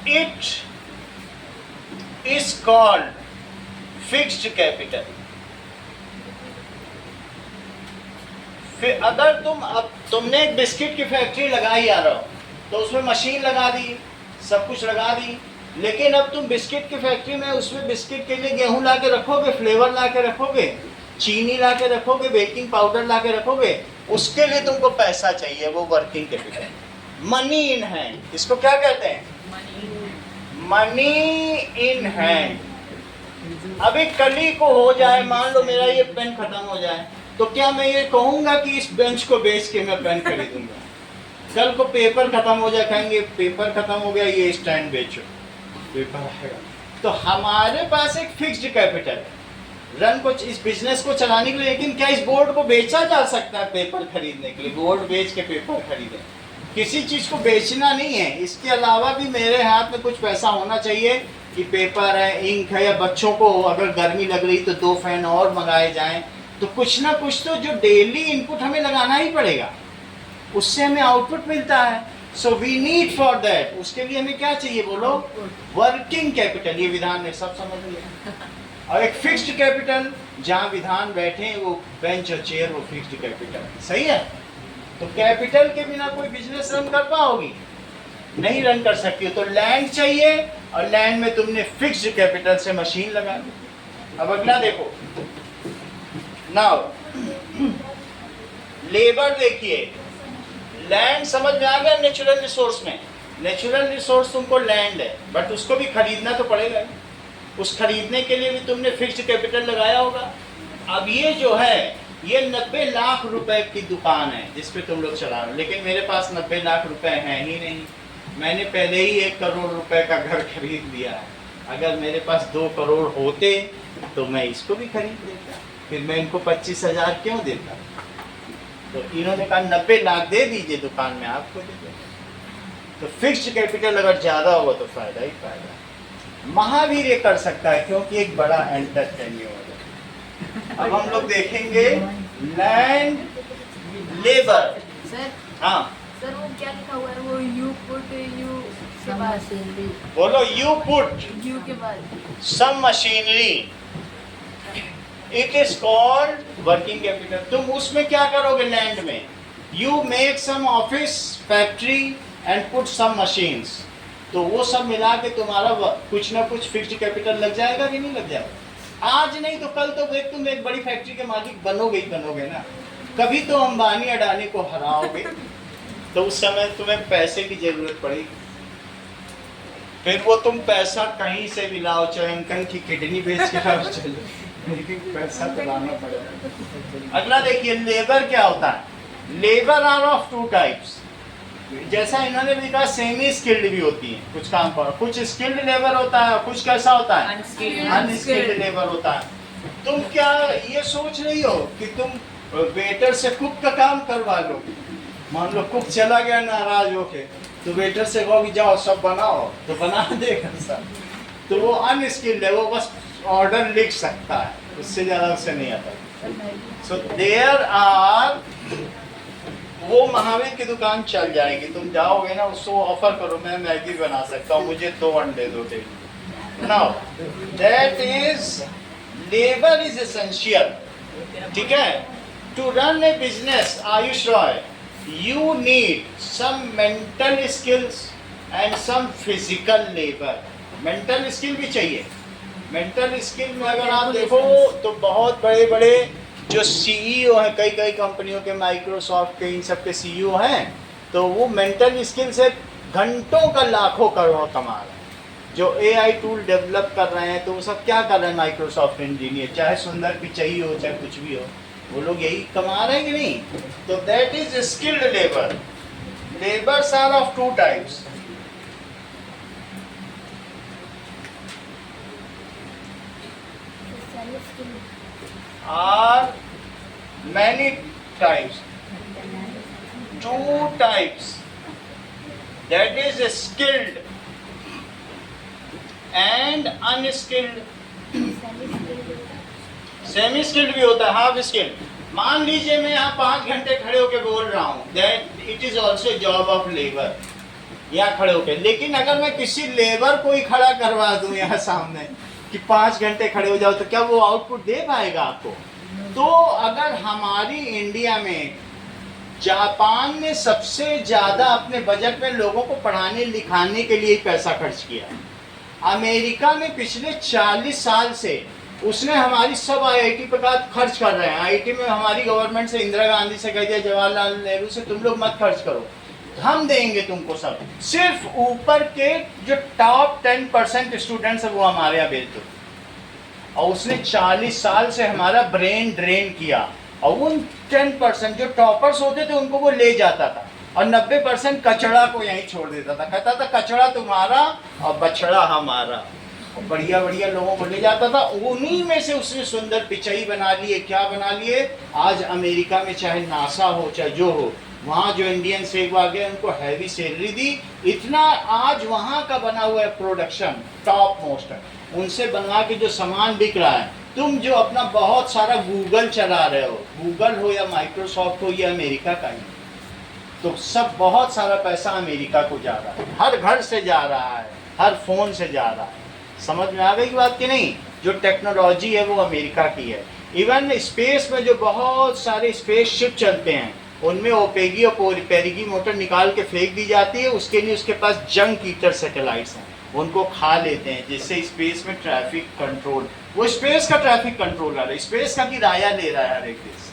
It is called fixed capital. फिर अगर तुमने एक बिस्किट की फैक्ट्री लगाई आ रहा हो, तो उसमें मशीन लगा दी, सब कुछ लगा दी, लेकिन अब तुम बिस्किट की फैक्ट्री में उसमें बिस्किट के लिए गेहूं ला के रखोगे, फ्लेवर ला के रखोगे, चीनी ला के रखोगे, बेकिंग पाउडर ला के रखोगे, उसके लिए तुमको पैसा चाहिए, वो working capital, money in hand. इसको क्या कहते हैं? Money in hand. अभी कल ही को हो जाए, मान लो मेरा ये पेन खत्म हो जाए, तो क्या मैं ये कहूंगा कि इस बेंच को बेच के मैं पेन खरीदूंगा? कल को पेपर खत्म हो जाए, कहेंगे पेपर खत्म हो गया, ये स्टैंड बेचो, पेपर आएगा। तो हमारे पास एक फिक्स्ड कैपिटल है रन को, इस बिजनेस को चलाने के लिए। लेकिन क्या इस बोर्ड को बेचा जा सकता है पेपर खरीदने के लिए? बोर्ड बेच के पेपर खरीदे, किसी चीज को बेचना नहीं है। इसके अलावा भी मेरे हाथ में कुछ पैसा होना चाहिए कि पेपर है, इंक है, या बच्चों को अगर गर्मी लग रही तो 2 फैन और मंगाए जाएं। तो कुछ ना कुछ तो जो डेली इनपुट हमें लगाना ही पड़ेगा, उससे हमें आउटपुट मिलता है। So we need for that, उसके लिए हमें क्या चाहिए बोलो? Working capital. ये विधान में सब समझ लिया। और एक फिक्स्ड कैपिटल, जहाँ विधान बैठे वो बेंच और चेयर, वो फिक्स्ड कैपिटल, सही है। तो कैपिटल के बिना कोई बिजनेस रन कर पाओगी? नहीं रन कर सकती हो। तो लैंड चाहिए, और लैंड में तुमने फिक्स्ड कैपिटल से मशीन लगा दी। अब अगला देखो, नाउ लेबर देखिए। लैंड समझ में आ गया? नेचुरल रिसोर्स में, नेचुरल रिसोर्स तुमको लैंड है, बट उसको भी खरीदना तो पड़ेगा। उस खरीदने के लिए भी तुमने फिक्स्ड कैपिटल लगाया होगा। अब ये जो है, ये 90 लाख रुपए की दुकान है जिस पे तुम लोग चला रहे हो, लेकिन मेरे पास 90 लाख रुपए हैं ही नहीं। मैंने पहले ही 1 करोड़ रुपए का घर खरीद लिया है। अगर मेरे पास 2 करोड़ होते तो मैं इसको भी खरीद लेता, फिर मैं इनको 25,000 क्यों देता? तो इन्होंने कहा 90 लाख दे दीजिए दुकान में, आपको दे दें। तो फिक्स्ड कैपिटल अगर ज़्यादा होगा तो फायदा ही फायदा। महावीर ये कर सकता है क्योंकि एक बड़ा एंटरप्रेन्योर है। अब हम लोग देखेंगे लैंड लेबर। सर, हाँ सर वो क्या लिखा हुआ है? वो यू पुट, यू के बाद, बोलो, यू पुट यू के बाद some machinery, it is called working capital. तुम उसमें क्या करोगे? लैंड में you make some office, factory and put some machines. तो वो सब मिला के तुम्हारा कुछ ना कुछ फिक्स्ड कैपिटल लग जाएगा कि नहीं लग जाएगा? आज नहीं तो कल तो तुम एक बड़ी फैक्ट्री के मालिक बनोगे ही बनोगे ना। कभी तो अंबानी अडानी को हराओगे, तो उस समय तुम्हें पैसे की जरूरत पड़ेगी। फिर वो तुम पैसा कहीं से भी लाओ, चाहे उनका की किडनी बेच के लाओ, चलो, लेकिन पैसा तो लाना पड़ेगा। अगला देखिए, लेबर क्या होता है? Labour are of 2 types. जैसा इन्होंने भी कहा, सेमी स्किल्ड भी होती है कुछ काम पर, कुछ स्किल्ड लेबर होता है, कुछ कैसा होता है? अनस्किल्ड लेबर होता है। तुम क्या ये सोच रही हो कि तुम वेटर से कुक का काम करवा लो? मान लो कुक चला गया नाराज होके, तो वेटर से कहो कि जाओ सब बनाओ, तो बना देगा सब। तो वो अनस्किल्ड है, वो बस ऑर्डर लिख सकता है, उससे ज़्यादा उससे नहीं आता। सो देयर आर, वो महावीर की दुकान चल जाएगी। तुम जाओगे ना, उसको ऑफर करो, मैं मैगी बना सकता हूँ, मुझे 2 अंडे दो daily. Now that is labour is essential, ठीक है। To run a business, Ayush Roy, you need some mental skills and some physical labor। mental skill भी चाहिए। mental skill में अगर आप देखो तो बहुत बड़े बड़े जो CEO हैं, कई कई कंपनियों के, माइक्रोसॉफ्ट के, इन सब के CEO हैं, तो वो मेंटल स्किल से घंटों का लाखों करोड़ कमा रहे हैं। जो AI टूल डेवलप कर रहे हैं, तो वो सब क्या कर रहे हैं? माइक्रोसॉफ्ट इंजीनियर, चाहे सुंदर पिचाई हो, चाहे कुछ भी हो, वो लोग यही कमा रहे हैं कि नहीं? तो that is skilled labour. Labours are of two types. Are many types. Two types. That is skilled and unskilled. Semi skilled भी होता है, हाफ स्किल्ड. मान लीजिए मैं यहाँ 5 घंटे खड़े होकर बोल रहा हूँ, that it is also job of labour, यहाँ खड़े होकर. लेकिन अगर मैं किसी लेबर को ही खड़ा करवा दूँ यहाँ सामने कि 5 घंटे खड़े हो जाओ, तो क्या वो आउटपुट दे पाएगा आपको? तो अगर हमारी इंडिया में, जापान ने सबसे ज़्यादा अपने बजट में लोगों को पढ़ाने लिखाने के लिए पैसा खर्च किया. अमेरिका में पिछले 40 साल से उसने हमारी सब आईआईटी पर खर्च कर रहे हैं. आईआईटी में हमारी गवर्नमेंट से, इंदिरा गांधी से कह दिया, जवाहरलाल नेहरू से, तुम लोग मत खर्च करो, हम देंगे तुमको सब. सिर्फ ऊपर के जो टॉप 10% स्टूडेंट्स हैं वो हमारे यहाँ भेज दो. और उसने 40 साल से हमारा ब्रेन ड्रेन किया. और उन 10% जो टॉपर्स होते थे उनको वो ले जाता था, और 90% कचड़ा को यहीं छोड़ देता था. कहता था कचड़ा तुम्हारा और बछड़ा हमारा. और बढ़िया बढ़िया लोगों को ले जाता था. उन्हीं में से उसने सुंदर पिचई बना लिए, क्या बना लिए. आज अमेरिका में चाहे नासा हो चाहे जो हो, वहाँ जो इंडियन सेव आ गए उनको हैवी सैलरी दी. इतना आज वहाँ का बना हुआ है प्रोडक्शन टॉप मोस्ट है. उनसे बनवा के जो सामान बिक रहा है, तुम जो अपना बहुत सारा गूगल चला रहे हो, गूगल हो या माइक्रोसॉफ्ट हो, ये अमेरिका का ही. तो सब बहुत सारा पैसा अमेरिका को जा रहा है, हर घर से जा रहा है, हर फोन से जा रहा है. समझ में आ गई बात कि नहीं? जो टेक्नोलॉजी है वो अमेरिका की है. इवन स्पेस में जो बहुत सारे स्पेस शिप चलते हैं, उनमें ओपेगी और पेरिगी मोटर निकाल के फेंक दी जाती है. उसके लिए उसके पास जंक ईटर सैटेलाइट्स हैं, उनको खा लेते हैं, जिससे स्पेस में ट्रैफिक कंट्रोल, वो स्पेस का ट्रैफिक कंट्रोल कर रहा है, स्पेस का किराया ले रहा है हर एक देश.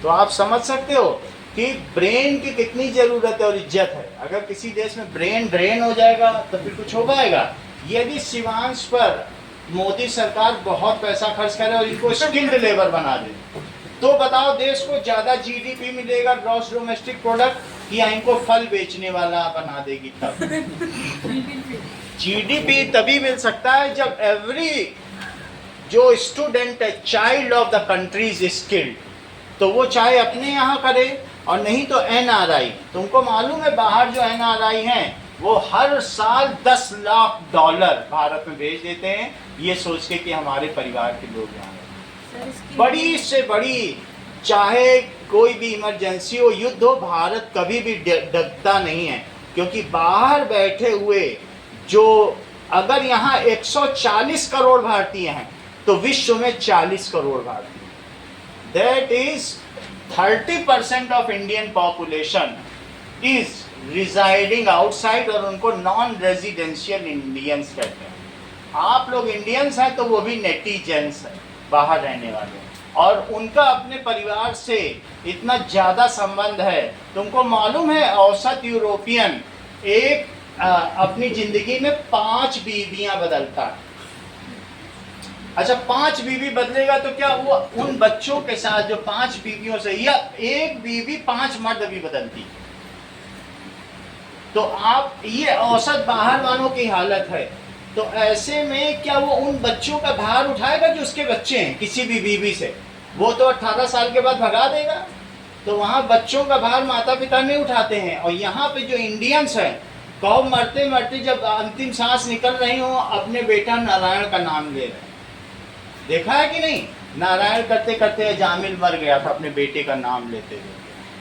तो आप समझ सकते हो कि ब्रेन की कितनी ज़रूरत है और इज्जत है. अगर किसी देश में ब्रेन ड्रेन हो जाएगा तो फिर कुछ हो पाएगा. यदि शिवांश पर मोदी सरकार बहुत पैसा खर्च करे और इनको स्किल्ड लेबर बना दे, तो बताओ देश को ज़्यादा जीडीपी मिलेगा, ग्रॉस डोमेस्टिक प्रोडक्ट, या इनको फल बेचने वाला बना देगी? तब जीडीपी तभी मिल सकता है जब एवरी जो स्टूडेंट है, child of the country is skilled. तो वो चाहे अपने यहाँ करे और नहीं तो एनआरआई. तुमको मालूम है बाहर जो एनआरआई हैं वो हर साल $10 लाख भारत में भेज देते हैं, ये सोच के कि हमारे परिवार के लोग यहाँ हैं. बड़ी से बड़ी, चाहे कोई भी इमरजेंसी हो, युद्ध हो, भारत कभी भी डरता नहीं है. क्योंकि बाहर बैठे हुए जो, अगर यहाँ 140 करोड़ भारतीय हैं तो विश्व में 40 करोड़ भारतीय. That is 30% of Indian population is residing outside, और उनको नॉन रेजिडेंशियल इंडियंस कहते हैं. आप लोग इंडियंस हैं तो वो भी नेटिजन्स हैं, बाहर रहने वाले, और उनका अपने परिवार से इतना ज़्यादा संबंध है. तुमको मालूम है औसत यूरोपियन एक अपनी ज़िंदगी में 5 बीवियाँ बदलता है. अच्छा, 5 बीवी बदलेगा तो क्या वो उन बच्चों के साथ जो 5 बीवियों से, या एक बीवी 5 मर्द भी बदलती है? तो आप, ये औसत बाहर वालों की हालत है. तो ऐसे में क्या वो उन बच्चों का भार उठाएगा जो उसके बच्चे हैं किसी भी बीवी से? वो तो 18 साल के बाद भगा देगा. तो वहाँ बच्चों का भार माता पिता नहीं उठाते हैं. और यहाँ पे जो इंडियंस हैं, कहो मरते मरते जब अंतिम सांस निकल रही हो, अपने बेटा नारायण का नाम ले रहे हैं. देखा है कि नहीं? नारायण करते करते जामिल मर गया था अपने बेटे का नाम लेते हुए.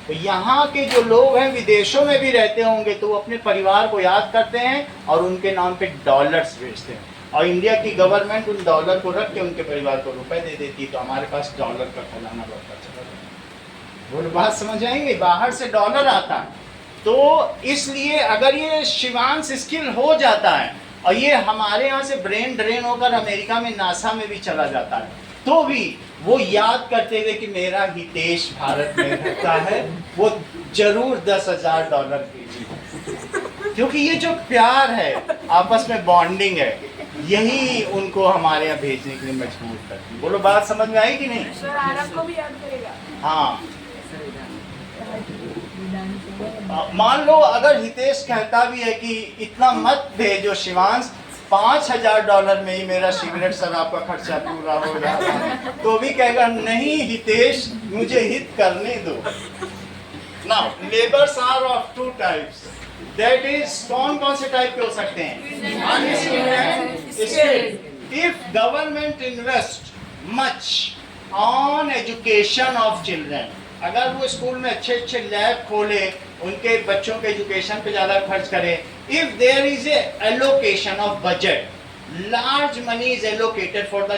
तो यहाँ के जो लोग हैं विदेशों में भी रहते होंगे, तो वो अपने परिवार को याद करते हैं और उनके नाम पे डॉलर्स भेजते हैं. और इंडिया की गवर्नमेंट उन डॉलर को रख के उनके परिवार को रुपए दे देती. तो हमारे पास डॉलर का खजाना बढ़ता चला जाता. वो बात समझ आएंगे? बाहर से डॉलर आता है. तो इसलिए अगर ये शिवांश स्किल हो जाता है और ये हमारे यहाँ से ब्रेन ड्रेन होकर अमेरिका में नासा में भी चला जाता है, तो भी वो याद करते हुए कि मेरा हितेश भारत में रहता है, वो जरूर $10,000 भेजिए. क्योंकि ये जो प्यार है, आपस में बॉन्डिंग है, यही उनको हमारे यहाँ भेजने के लिए मजबूर करती। बोलो बात समझ में आई कि नहीं? सर आरब को भी याद करेगा। हाँ, मान लो अगर हितेश कहता भी है कि इतना मत भेजो शिवांश, $5,000 में ही मेरा सिगरेट शराब का खर्चा पूरा हो जाएगा, तो भी कहेगा नहीं हितेश मुझे हित करने दो। Now labours are of two types, that is कौन से टाइप के हो सकते हैं? Unskilled and skilled. If government invest much on education of children, अगर वो स्कूल में अच्छे अच्छे लैब खोले, उनके बच्चों के एजुकेशन पे ज़्यादा खर्च करे, if there is a allocation of budget, large money is allocated for the,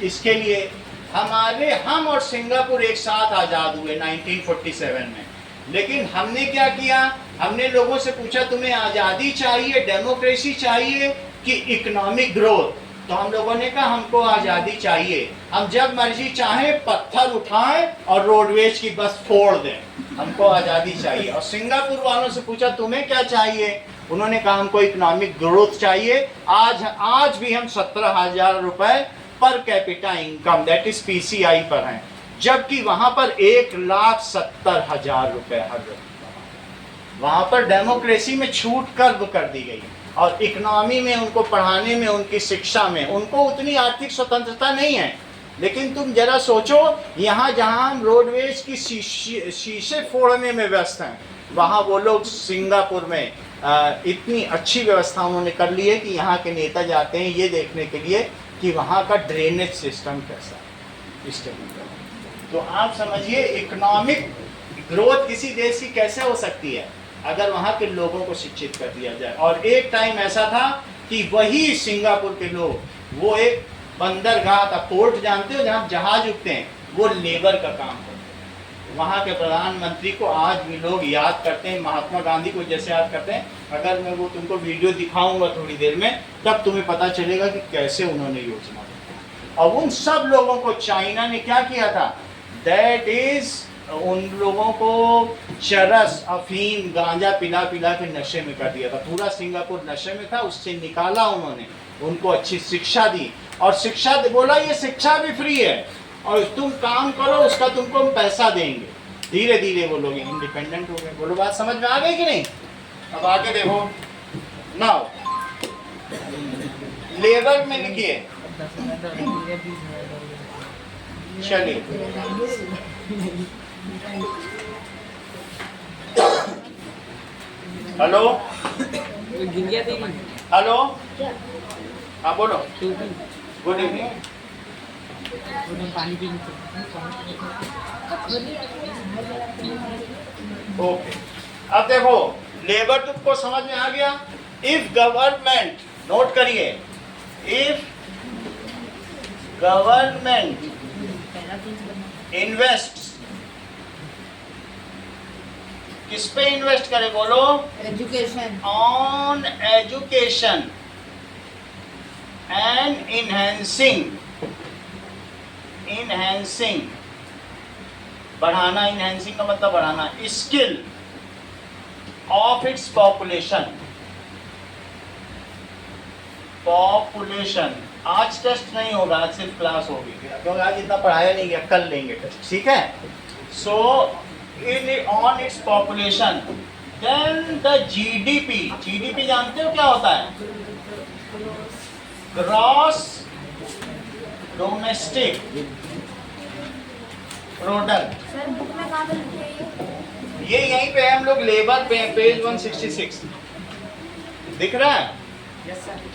इसके लिए हम और सिंगापुर एक साथ आज़ाद हुए 1947 में, लेकिन हमने क्या किया? हमने लोगों से पूछा तुम्हें आज़ादी चाहिए, डेमोक्रेसी चाहिए कि इकोनॉमिक ग्रोथ? तो हम लोगों ने कहा हमको आज़ादी चाहिए, हम जब मर्जी चाहें पत्थर उठाएं और रोडवेज की बस फोड़ दें, हमको आज़ादी चाहिए। और सिंगापुर वालों से पूछा तुम्हें क्या चाहिए? उन्होंने कहा हमको इकोनॉमिक ग्रोथ चाहिए। आज भी हम 17,000 रुपए per capita income, that is PCI पर हैं, जबकि वहां पर 1,70,000 रुपए हर व्यक्ति। वहां पर डेमोक्रेसी में छूट कर दी गई, और इकोनॉमी में, उनको पढ़ाने में, उनकी शिक्षा में उनको उतनी आर्थिक स्वतंत्रता नहीं है। लेकिन तुम जरा सोचो, यहाँ जहाँ हम रोडवेज की शीशे फोड़ने में व्यस्त हैं, वहाँ वो लोग सिंगापुर में इतनी अच्छी व्यवस्था उन्होंने कर ली है कि यहाँ के नेता जाते हैं ये देखने के लिए कि वहाँ का ड्रेनेज सिस्टम कैसा है इस टाइम का। तो आप समझिए इकोनॉमिक ग्रोथ किसी देश की कैसे हो सकती है अगर वहाँ के लोगों को शिक्षित कर दिया जाए। और एक टाइम ऐसा था कि वही सिंगापुर के लोग, वो एक बंदरगाह था, पोर्ट जानते हो जहाँ जहाज उठते हैं, वो लेबर का काम करते हैं। वहाँ के प्रधानमंत्री को आज भी लोग याद करते हैं, महात्मा गांधी को जैसे याद करते हैं। अगर मैं वो तुमको वीडियो दिखाऊंगा थोड़ी देर में, तब तुम्हें पता चलेगा कि कैसे उन्होंने योजना बनाई। और उन सब लोगों को चाइना ने क्या किया था? दैट इज उन लोगों को चरस, अफीम, गांजा पिला के नशे में कर दिया था। पूरा सिंगापुर नशे में था, उससे निकाला उन्होंने, उनको अच्छी शिक्षा दी, और शिक्षा बोला ये शिक्षा भी फ्री है और तुम काम करो उसका तुमको हम पैसा देंगे। धीरे धीरे वो लोग इंडिपेंडेंट हो गए। बोलो बात समझ में आ गई कि नहीं? अब आगे देखो, नाउ लेबर में लिखिए, चलिए हेलो हेलो, हाँ बोलो। Good evening. ओके, अब देखो लेबर तुमको समझ में आ गया। इफ गवर्नमेंट, नोट करिए, इफ गवर्नमेंट इन्वेस्ट, किस पे इन्वेस्ट करे बोलो? Education, on education and enhancing, बढ़ाना, इनहेंसिंग का मतलब बढ़ाना, स्किल ऑफ इट्स पॉपुलेशन। आज टेस्ट नहीं होगा, आज सिर्फ क्लास होगी, क्योंकि आज इतना पढ़ाया नहीं गया, कल लेंगे टेस्ट, ठीक है? सो on its population, then the GDP जानते हो क्या होता है? Gross domestic product. Sir book में कहाँ पे लिखे हैं ये यहीं पे हम लोग लेबर पे, पेज 166 दिख रहा है।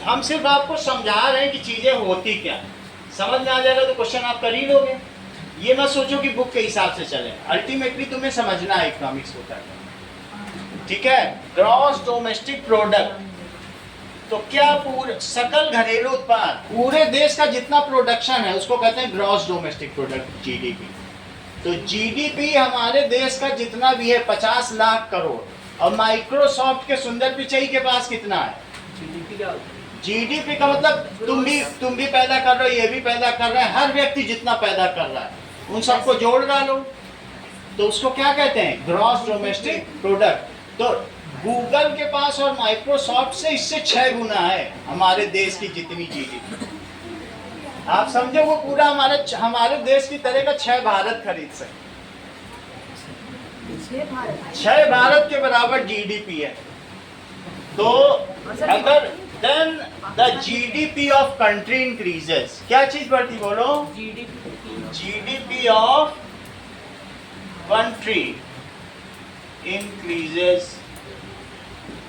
हम सिर्फ आपको समझा रहे हैं कि चीजें होती क्या, समझ में आ जाएगा तो क्वेश्चन आप कर ही लोगे। ये मत सोचो कि बुक के हिसाब से चले, अल्टीमेटली तुम्हें समझना है इकोनॉमिक्स होता है, ठीक है? ग्रॉस डोमेस्टिक प्रोडक्ट, तो क्या पूरे सकल घरेलू उत्पाद, पूरे देश का जितना प्रोडक्शन है उसको कहते हैं ग्रॉस डोमेस्टिक प्रोडक्ट, जीडीपी। तो जीडीपी हमारे देश का जितना भी है 50 लाख करोड़। और माइक्रोसॉफ्ट के सुंदर पिचई के पास कितना है? जीडीपी का मतलब तुम भी पैदा कर रहे हो, ये भी पैदा कर रहा है, हर व्यक्ति जितना पैदा कर रहा है उन सबको जोड़ डालो तो उसको क्या कहते हैं? Gross domestic product. तो गूगल के पास और माइक्रोसॉफ्ट से इससे 6 गुना है हमारे देश की जितनी जीडीपी। आप समझो वो पूरा हमारे देश की तरह का 6 भारत खरीद सकते। 6 भारत के बराबर जीडीपी है। तो अगर then the GDP of country increases, क्या चीज बढ़ती बोलो? GDP of country increases.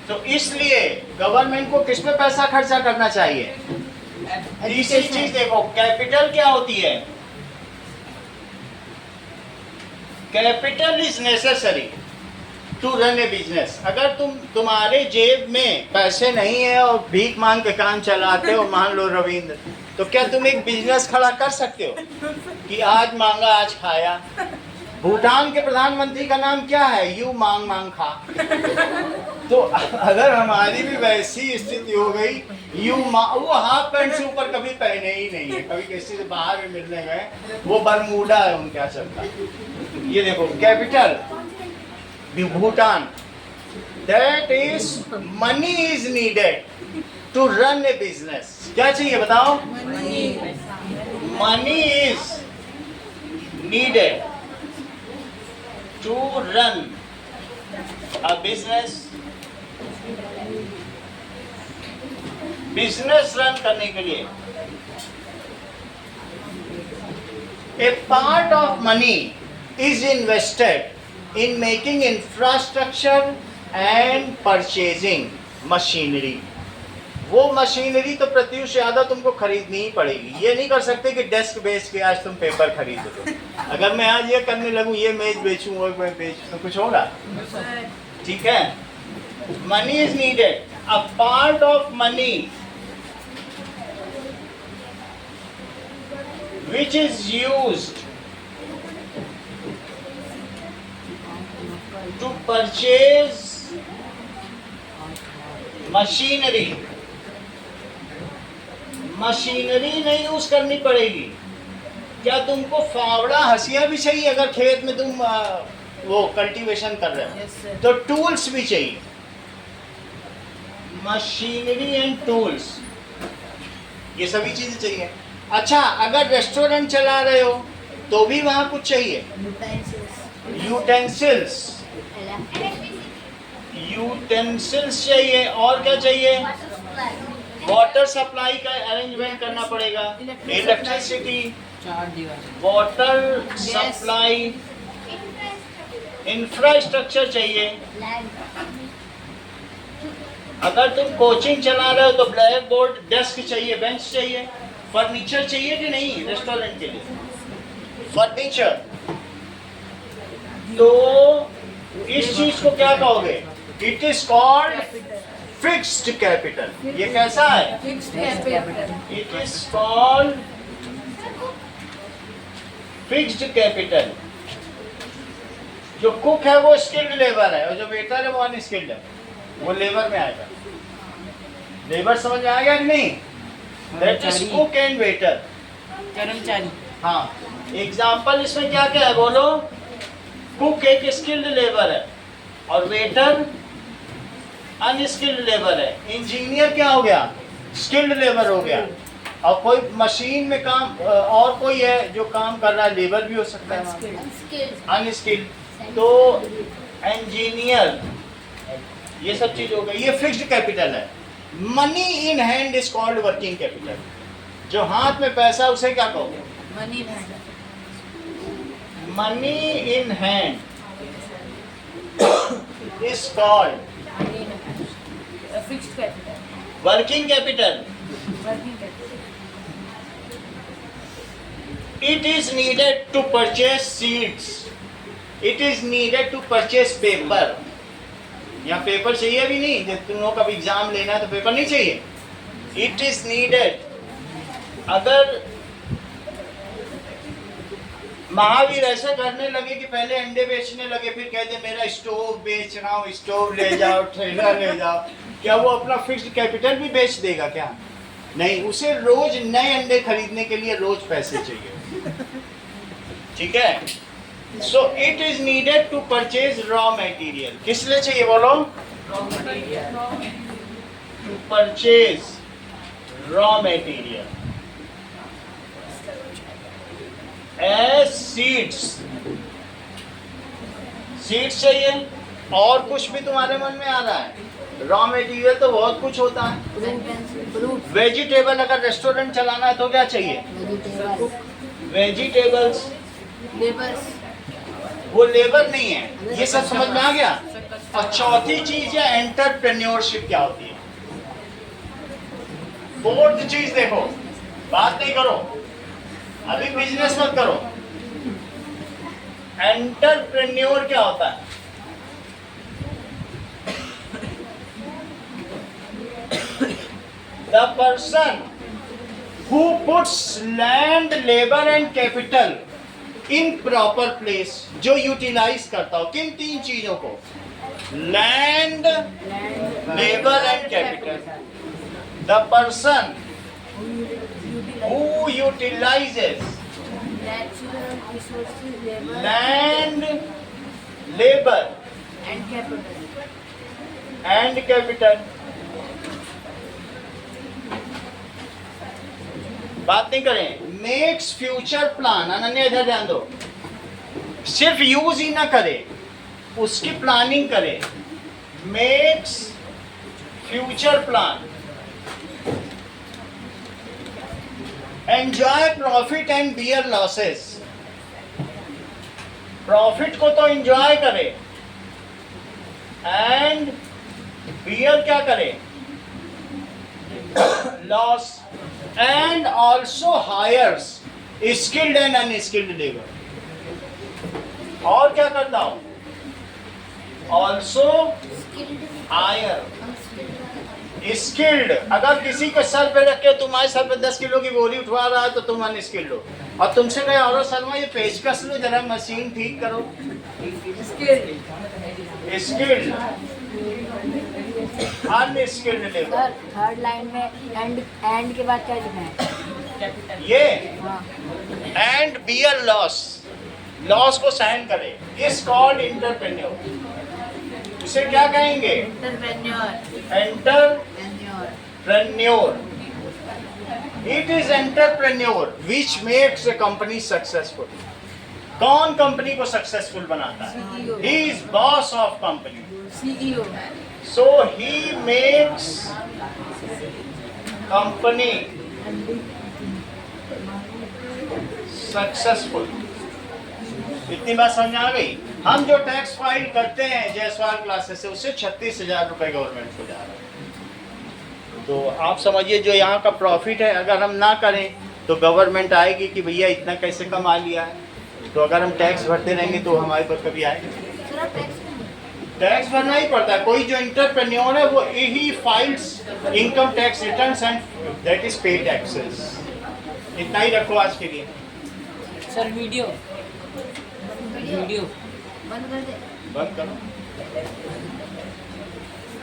तो इसलिए गवर्नमेंट को किस पे पैसा खर्चा करना चाहिए? तीसरी चीज देखो, कैपिटल क्या होती है? Capital is necessary to run a business. अगर तुम्हारे जेब में पैसे नहीं है और भीख मांग के काम चलाते हो, मान लो रविंद्र, तो क्या तुम एक बिजनेस खड़ा कर सकते हो कि आज मांगा आज खाया? भूटान के प्रधानमंत्री का नाम क्या है? यू मांग मांग खा। तो अगर हमारी भी वैसी स्थिति हो गई, वो हाफ पैंट से ऊपर कभी पहने ही नहीं है, कभी किसी से बाहर में मिलने गए, वो बरमूडा है उनका चलता। ये देखो कैपिटल भूटान, that is money is needed to run a business. क्या चाहिए बताओ? Money is needed to run a business. Business run करने के लिए a part of money is invested in making infrastructure and purchasing machinery. वो machinery तो प्रत्युष ज्यादा तुमको खरीदनी ही पड़ेगी। ये नहीं कर सकते कि डेस्क बेच के आज तुम पेपर खरीद दो। अगर मैं आज ये करने लगूं, ये मेज बेचूं और मैं बेचूं, तो कुछ होगा? ठीक है। Money is needed, a part of money which is used to purchase machinery। Machinery नहीं यूज करनी पड़ेगी। क्या तुमको फावड़ा हंसिया भी चाहिए? अगर खेत में तुम वो कल्टीवेशन कर रहे हो, yes, तो टूल्स भी चाहिए। मशीनरी एंड टूल्स, ये सभी चीजें चाहिए। अच्छा, अगर रेस्टोरेंट चला रहे हो तो भी वहां कुछ चाहिए, यूटेंसिल्स चाहिए। और क्या चाहिए? वाटर सप्लाई का अरेंजमेंट करना पड़ेगा, इलेक्ट्रिसिटी, वाटर सप्लाई, इंफ्रास्ट्रक्चर चाहिए। अगर तुम कोचिंग चला रहे हो तो ब्लैक बोर्ड, डेस्क चाहिए, बेंच चाहिए। फर्नीचर चाहिए कि नहीं? रेस्टोरेंट के लिए फर्नीचर। तो इस चीज को क्या कहोगे? It is called fixed capital. ये कैसा है? Fixed capital. It is called fixed capital. जो कुक है वो स्किल्ड लेबर है, और जो वेटर है वो अनस्किल्ड है, वो लेबर में आएगा। लेबर समझ में आ गया कि नहीं? That is cook and waiter, कर्मचारी। हाँ। एग्जाम्पल इसमें क्या क्या है बोलो? कुक एक स्किल्ड लेबर है और वेटर अनस्किल्ड लेबर है। इंजीनियर क्या हो गया? स्किल्ड लेबर हो गया। और कोई मशीन में काम और कोई है जो काम कर रहा है, लेबर भी हो सकता है, अनस्किल्ड। तो इंजीनियर, ये सब चीज हो गई। ये फिक्स्ड कैपिटल है। Money in hand is called working capital. जो हाथ में पैसा उसे क्या कहोगे? Money in hand. Money in hand is called fixed capital. Working capital. Working capital. It is needed to purchase seeds. It is needed to purchase paper. यहाँ paper चाहिए भी नहीं, जब तुम लोग का एग्जाम लेना है तो पेपर नहीं चाहिए। It is needed। अगर महावीर ऐसा करने लगे कि पहले अंडे बेचने लगे, फिर कहते मेरा स्टोव बेच रहा हूँ, स्टोव ले जाओ, ट्रेलर ले जाओ, क्या वो अपना फिक्स्ड कैपिटल भी बेच देगा क्या? नहीं, उसे रोज नए अंडे खरीदने के लिए रोज पैसे चाहिए। ठीक है। So it is needed to purchase raw material. किस लिए चाहिए बोलो? to purchase raw material as seeds. Seeds चाहिए और कुछ भी तुम्हारे मन में आ रहा है? रॉ मटेरियल तो बहुत कुछ होता है। वेजिटेबल, अगर रेस्टोरेंट चलाना है तो क्या चाहिए? वेजिटेबल्स। वो लेबर नहीं है। ये सब समझ में आ गया? और चौथी चीज है एंटरप्रेन्योरशिप क्या होती है। फोर्थ चीज देखो, बात नहीं करो, अभी बिजनेस मत करो। एंटरप्रेन्योर क्या होता है? The person who puts land, labor and capital in proper place, जो यूटिलाइज करता हो किन तीन चीजों को? Land, labour and capital. The person who utilizes Natural resources, labor, land, labor and capital. and capital। बात नहीं करें। Makes future plan. अनन्या इधर ध्यान दो, सिर्फ यूज ही ना करे, उसकी प्लानिंग करे। Makes future plan. Enjoy profit and bear losses. Profit को तो एंजॉय करे एंड बियर क्या करे? Loss. And also hires skilled and unskilled labour. और क्या करता हूं? Also hire skilled. अगर किसी को सर पे रख के तुम्हारे सर पे 10 किलो की बोरी उठवा रहा है तो तुम अनस्किल्ड हो, और तुमसे कहे और शर्मा ये पेचकस लो जरा, मशीन ठीक करो, skilled. Unskilled labour. Third line में एंड के बाद क्या लिखना है? ये हाँ, एंड बियर लॉस, लॉस को सहन करे, इज कॉल्ड एंटरप्रेन्योर। इसे क्या कहेंगे? Entrepreneur. It is entrepreneur which makes a company successful. कौन कंपनी को सक्सेसफुल बनाता है? He is boss of company. CEO. So he makes company successful। इतनी बात समझ आ गई? हम जो टैक्स फाइल करते हैं जायसवाल क्लासेस से, उससे 36,000 रुपए गवर्नमेंट को जा रहा है। तो आप समझिए जो यहाँ का प्रॉफिट है, अगर हम ना करें तो गवर्नमेंट आएगी कि भैया इतना कैसे कमा लिया है। तो अगर हम टैक्स भरते रहेंगे तो हमारे पास कभी आएगा? टैक्स भरना ही पड़ता है। कोई जो एंटरप्रेन्योर है वो ही files income tax returns and that is pay taxes. इतना ही रखो आज के लिए। सर वीडियो बंद कर दे। बंद करो।